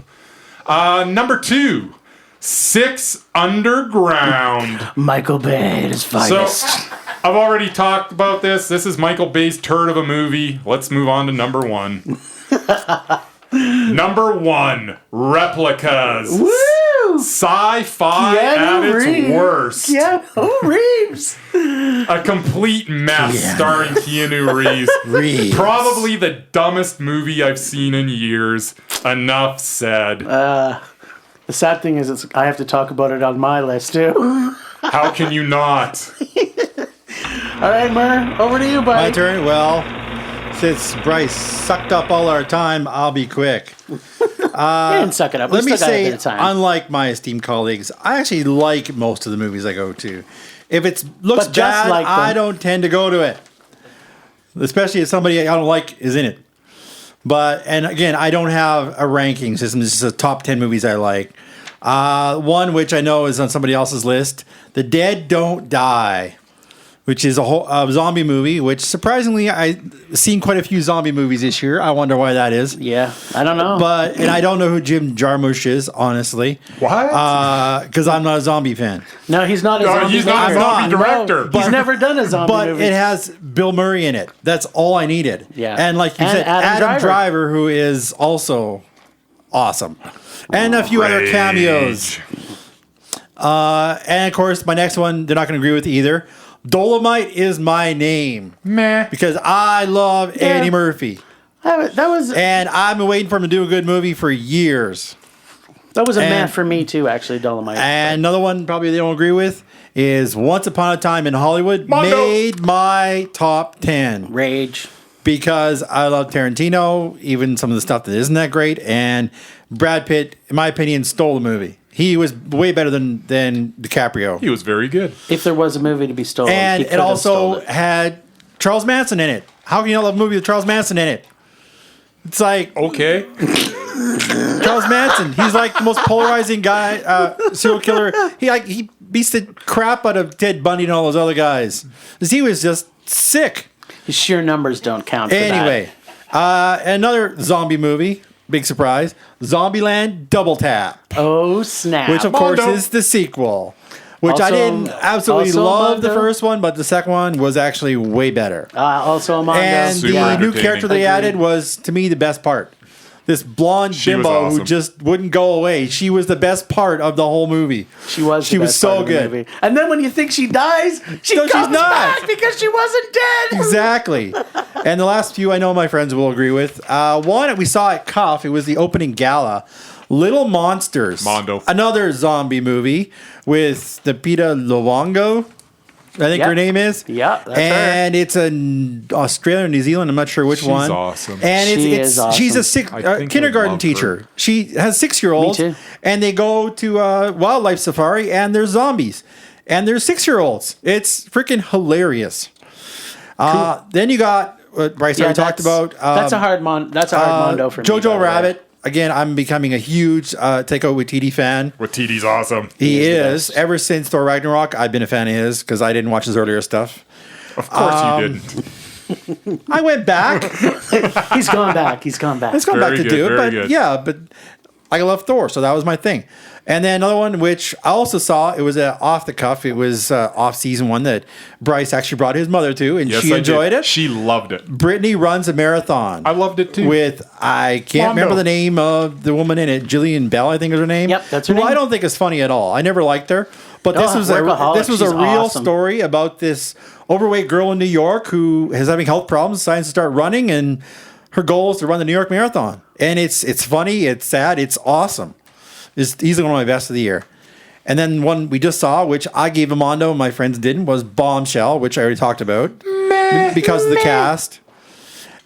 Number 2, 6 Underground. Michael Bay at his finest. So, I've already talked about this. This is Michael Bay's turd of a movie. Let's move on to number 1. Number 1, Replicas. Woo! Sci-fi at its worst. Keanu Reeves. A complete mess starring Keanu Reeves. Probably the dumbest movie I've seen in years. Enough said. The sad thing is I have to talk about it on my list, too. How can you not? All right, Murr, over to you, buddy. My turn? Well, since Bryce sucked up all our time, I'll be quick. You didn't suck it up. Let me still got a say, bit of time. unlike my esteemed colleagues, I actually like most of the movies I go to. If it looks But just bad, like them. I don't tend to go to it. Especially if somebody I don't like is in it. And again, I don't have a ranking system. This is the top 10 movies I like. One which I know is on somebody else's list, The Dead Don't Die, which is a zombie movie, which surprisingly, I've seen quite a few zombie movies this year. I wonder why that is. Yeah, I don't know. And I don't know who Jim Jarmusch is, honestly. What? Because I'm not a zombie fan. No, he's not a zombie he's not a maker. zombie director. No, he's never done a zombie But movie. it has Bill Murray in it. That's all I needed. Yeah. And like you And said, Adam Adam Driver. Driver, who is also awesome. And a few other cameos. And of course, my next one, they're not going to agree with either. Dolomite Is My Name. Meh. Because I love Eddie Murphy. That was And I've been waiting for him to do a good movie for years. a meh for me too, actually, Dolomite. And another one probably they don't agree with is Once Upon a Time in Hollywood. Mondo. Made my top 10. Rage. Because I love Tarantino, even some of the stuff that isn't that great. And Brad Pitt, in my opinion, stole the movie. He was way better than DiCaprio. He was very good. If there was a movie to be stolen, And he it could have also stolen it. had Charles Manson in it. How can you not love a movie with Charles Manson in it? It's like Okay. Charles Manson. He's like the most polarizing guy, serial killer. He beats the crap out of Ted Bundy and all those other guys. 'Cause he was just sick. His sheer numbers don't count for Anyway, another zombie movie. Big surprise. Zombieland Double Tap. that. Oh, snap. Which, of course, Mondo. is the sequel. Which I Also- didn't absolutely also love the Mondo. first one, but the second one was actually way better. Also a Mondo. And Super the new entertaining. character they Agreed. added was, to me, the best part. This blonde She was bimbo who awesome. just wouldn't go away. She was the best part of the whole movie. She was She the was best so part of the good. movie. And then when you think she dies, she No, she's comes not. back because she wasn't dead. Exactly. And the last few I know my friends will agree with. One we saw at Cuff. It was the opening gala. Little Monsters. Mondo. Another zombie movie with the Peta Luongo. I think Yep. her name is. Yeah, that's and it's an Australia or New Zealand. I'm not sure which She's one. awesome. And She it's is awesome. she's a I think I kindergarten love teacher. her. She has 6-year-olds, Me too. and they go to a wildlife safari, and there's zombies, and there's 6-year-olds. It's freaking hilarious. Then you got what Bryce already talked about. That's a hard Mondo for me. by the Jojo way. Rabbit. Again, I'm becoming a huge Taika Waititi fan. With TD's awesome. He is the is. Ever since Thor Ragnarok, I've been a fan of his because I didn't watch his earlier stuff. Of course you didn't. I went back. He's gone back. He's gone back. It's gone Very back to good, do it, very but good. yeah, but I love Thor, so that was my thing. And then another one which I also saw, it was off the cuff. It was off season one that Bryce actually brought his mother to, and Yes, she I enjoyed did. it. She loved it. Brittany runs a marathon. I loved it too. With I can't Mondo. remember the name of the woman in it, Jillian Bell, I think is her name. Yep, that's her who name. I don't think is funny at all. I never liked her, but this Oh, was workaholic. this was a She's real awesome. story about this overweight girl in New York who is having health problems, decides to start running, and her goal is to run the New York Marathon. And it's funny, it's sad, it's awesome. It's easily one of my best of the year. And then one we just saw, which I gave a Mondo, and my friends didn't, was Bombshell, which I already talked about because of the cast.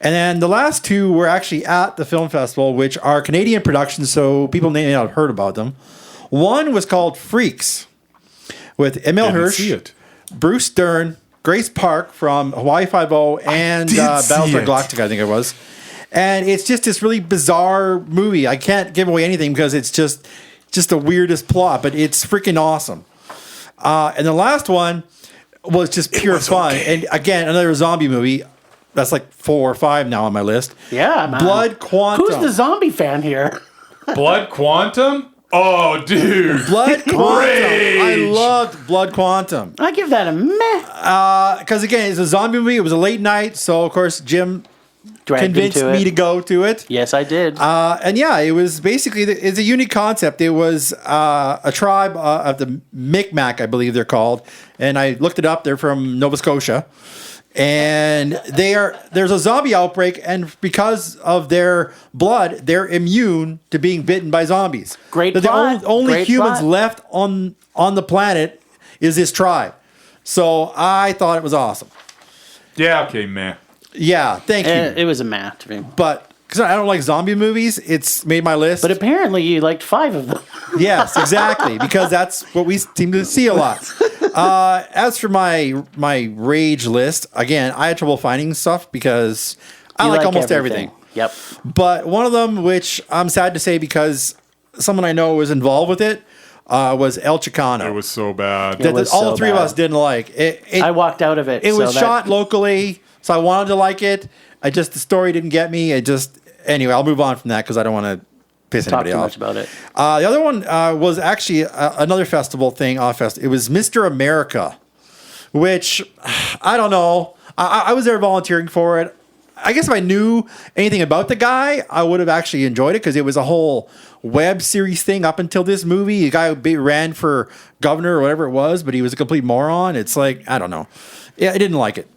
And then the last two were actually at the film festival, which are Canadian productions, so people may not have heard about them. One was called Freaks with Emil Didn't Hirsch, see it. Bruce Dern, Grace Park from Hawaii Five-0, and did see Battlestar it. Galactica, I think it was. And it's just this really bizarre movie. I can't give away anything because it's just the weirdest plot, but it's freaking awesome. And the last one was just pure was fun. okay. And again, another zombie movie. That's like 4 or 5 now on my list. Yeah, man. Blood Quantum. Who's the zombie fan here? Blood Quantum? Oh, dude. Blood Quantum. Rage. I loved Blood Quantum. I give that a meh. Because again, it's a zombie movie. It was a late night, so of course Jim Dragged convinced into me it. to go to it. Yes, I did. And yeah, it was basically it's a unique concept. It was a tribe of the Micmac, I believe they're called, and I looked it up. They're from Nova Scotia, and there's a zombie outbreak, and because of their blood, they're immune to being bitten by zombies. Great They're plot. the only Great humans plot. left on the planet is this tribe. So I thought it was awesome. Yeah, okay, man. Yeah, thank you. It was a meh to me. But because I don't like zombie movies, it's made my list. But apparently you liked 5 of them. Yes, exactly, because that's what we seem to see a lot. As for my rage list, again, I had trouble finding stuff because I You like almost everything. Yep. But one of them, which I'm sad to say because someone I know was involved with it, was El Chicano. It was so bad. It was all so three of bad. us didn't like. It I walked out of it. It so was that- shot locally, so I wanted to like it. The story didn't get me. Anyway, I'll move on from that because I don't want to piss Talk anybody too off. much about it. The other one was actually another festival thing. It was Mr. America, which I don't know. I was there volunteering for it. I guess if I knew anything about the guy, I would have actually enjoyed it because it was a whole web series thing up until this movie. The guy ran for governor or whatever it was, but he was a complete moron. It's like, I don't know. Yeah, I didn't like it.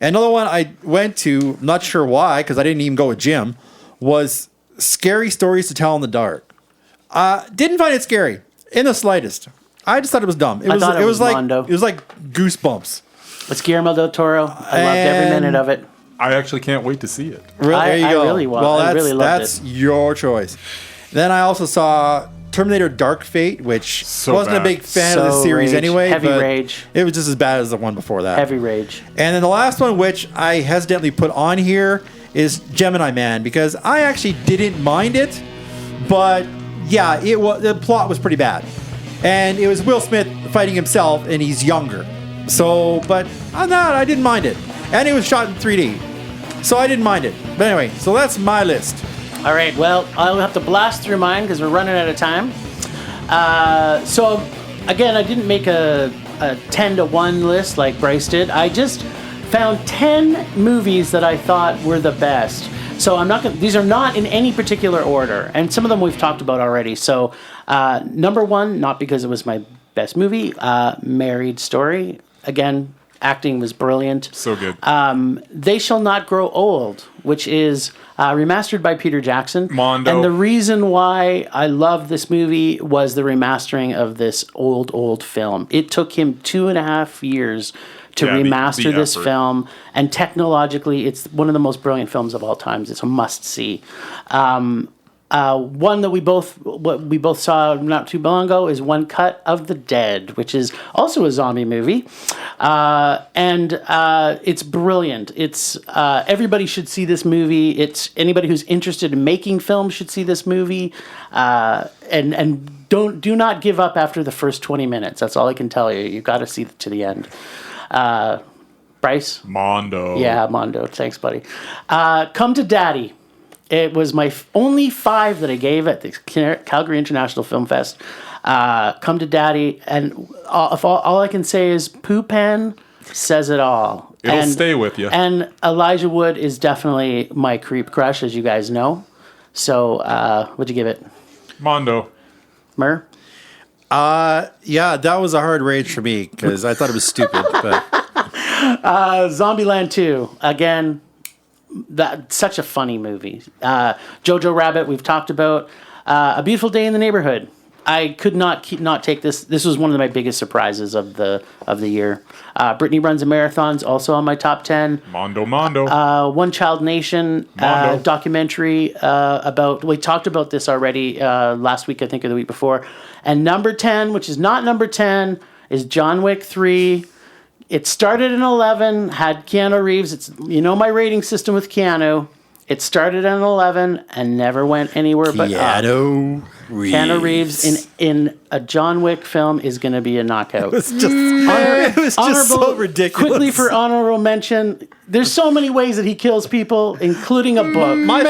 Another one I went to, not sure why, because I didn't even go with Jim, was Scary Stories to Tell in the Dark. Didn't find it scary in the slightest. I just thought it was dumb. I thought it was like Mondo. it was like Goosebumps. It's Guillermo del Toro. I loved every minute of it. I actually can't wait to see it. Really, there you I go. really was. Well, I really loved that's your choice. Then I also saw Terminator Dark Fate, which wasn't a bad. big fan of the series rage. anyway. Heavy but rage. It was just as bad as the one before that. Heavy rage. And then the last one, which I hesitantly put on here, is Gemini Man, because I actually didn't mind it, but yeah, the plot was pretty bad. And it was Will Smith fighting himself, and he's younger. So, but on that, I didn't mind it. And it was shot in 3D. So I didn't mind it. But anyway, so that's my list. All right, well, I'll have to blast through mine because we're running out of time. So, again, I didn't make a 10 to 1 list like Bryce did. I just found 10 movies that I thought were the best. So I'm not these are not in any particular order, and some of them we've talked about already. So number 1, not because it was my best movie, Married Story. Again, acting was brilliant. So good. They Shall Not Grow Old, which is remastered by Peter Jackson. Mondo. And the reason why I love this movie was the remastering of this old film. It took him 2.5 years to remaster this film, and technologically, it's one of the most brilliant films of all times. It's a must-see. One that we both saw not too long ago is One Cut of the Dead, which is also a zombie movie, and it's brilliant. It's everybody should see this movie. It's anybody who's interested in making films should see this movie, and do not give up after the first 20 minutes. That's all I can tell you. You've got to see it to the end. Bryce? Mondo. Yeah, Mondo. Thanks, buddy. Come to Daddy. It was my only 5 that I gave at the Calgary International Film Fest. Come to Daddy. And all I can say is Poo Pan says it all. It'll stay with you. And Elijah Wood is definitely my creep crush, as you guys know. So, what'd you give it? Mondo. Mur? Yeah, that was a hard rage for me because I thought it was stupid. But Zombieland 2. Again, that's such a funny movie. Jojo Rabbit, we've talked about. A Beautiful Day in the Neighborhood. I could not take this. This was one of my biggest surprises of the year. Brittany Runs a Marathon's also on my top 10. Mondo. One Child Nation documentary about. We talked about this already last week, I think, or the week before. And number 10, which is not number 10, is John Wick 3. It started in 11, had Keanu Reeves. It's my rating system with Keanu. It started at 11 and never went anywhere but up. Keanu Reeves in a John Wick film is going to be a knockout. It was just so ridiculous. Quickly for honorable mention, there's so many ways that he kills people, including a book. My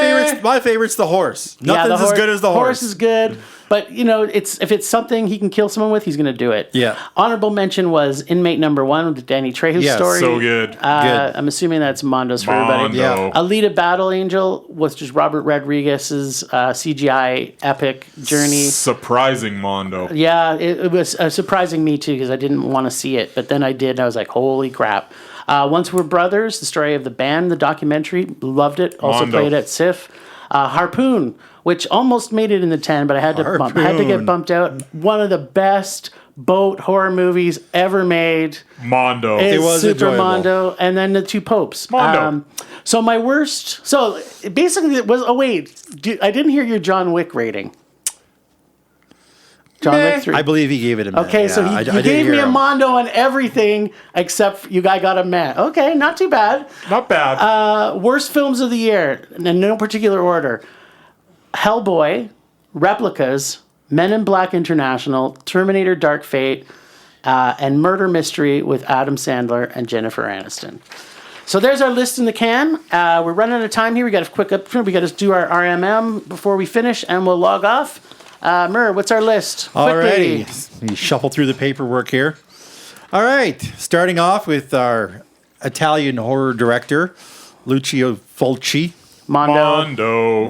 favorite's the horse. Nothing's as good as the horse. Horse is good. But, if it's something he can kill someone with, he's going to do it. Yeah. Honorable mention was Inmate Number 1, the Danny Trejo story. So good. Good. I'm assuming that's Mondo's for everybody. Yeah. Alita Battle Angel was just Robert Rodriguez's CGI epic journey. Surprising Mondo. Yeah, it was surprising me too because I didn't want to see it. But then I did, and I was like, holy crap. Once We're Brothers, the story of the band, the documentary, loved it. Also Mondo. played at SIFF. Harpoon, which almost made it in the 10, but I had to get bumped out. One of the best boat horror movies ever made. Mondo. It was Super enjoyable. Mondo, and then The Two Popes. Mondo. So my worst. So basically, it was. Oh wait, I didn't hear your John Wick rating. John Wick 3. I believe he gave it a meh. Okay, so he gave me a Mondo on everything except I got a meh. Okay, not too bad. Not bad. Worst films of the year, in no particular order. Hellboy, Replicas, Men in Black International, Terminator Dark Fate, and Murder Mystery with Adam Sandler and Jennifer Aniston. So there's our list in the can. We're running out of time here. We got a quick up. We got to do our RMM before we finish, and we'll log off. Mur, what's our list? Alrighty. We shuffle through the paperwork here. All right. Starting off with our Italian horror director, Lucio Fulci. Mondo.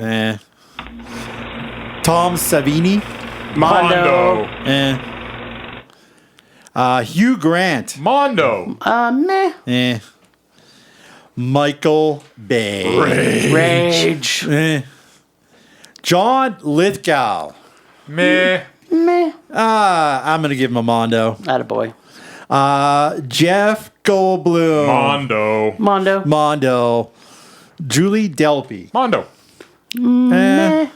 Tom Savini. Mondo. Hugh Grant. Mondo. Meh. Michael Bay. Rage. John Lithgow. Meh. I'm going to give him a Mondo. Attaboy. Jeff Goldblum. Mondo. Julie Delpy. Mondo. Meh.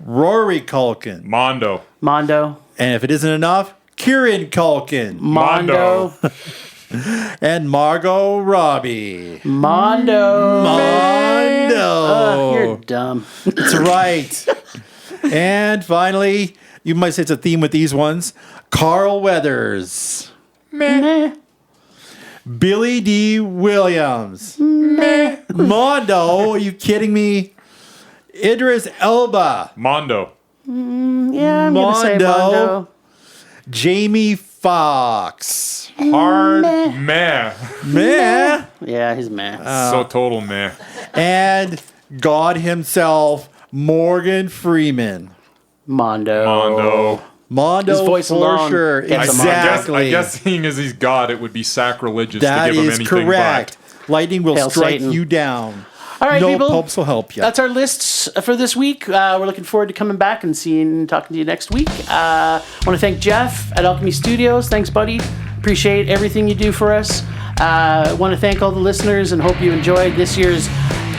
Rory Culkin. Mondo. Mondo. And if it isn't enough, Kieran Culkin. Mondo. And Margot Robbie. Mondo. You're dumb. That's right. And finally, you might say it's a theme with these ones. Carl Weathers. Meh. Billy D. Williams. Meh. Mondo. Are you kidding me? Idris Elba. Mondo. Yeah, I'm going to say Mondo. Jamie Foxx. Hard meh. Meh. Yeah, he's meh. So total meh. And God himself, Morgan Freeman. Mondo. His voice for alone sure. gets him on. Exactly. I guess seeing as he's God, it would be sacrilegious That to give him is anything correct. Lightning will Hail strike Satan. you down. All right, no people. popes will help you. That's our lists for this week. We're looking forward to coming back and talking to you next week. I want to thank Jeff at Alchemy Studios. Thanks, buddy. Appreciate everything you do for us. I want to thank all the listeners and hope you enjoyed this year's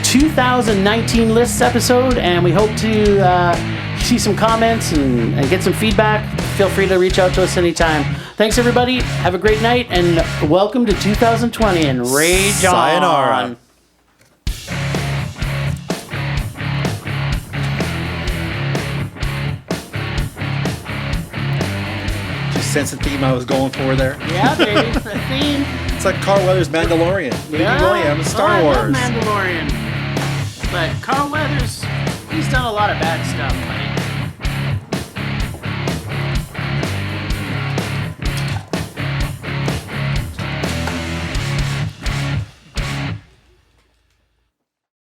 2019 lists episode. And we hope to see some comments and get some feedback. Feel free to reach out to us anytime. Thanks, everybody. Have a great night and welcome to 2020 and rage Sayonara. on. Sense the theme I was going for there. Yeah, baby. The theme. It's like Carl Weathers' Mandalorian. Yeah. Williams, Star I love Wars. Mandalorian. But Carl Weathers, he's done a lot of bad stuff, buddy.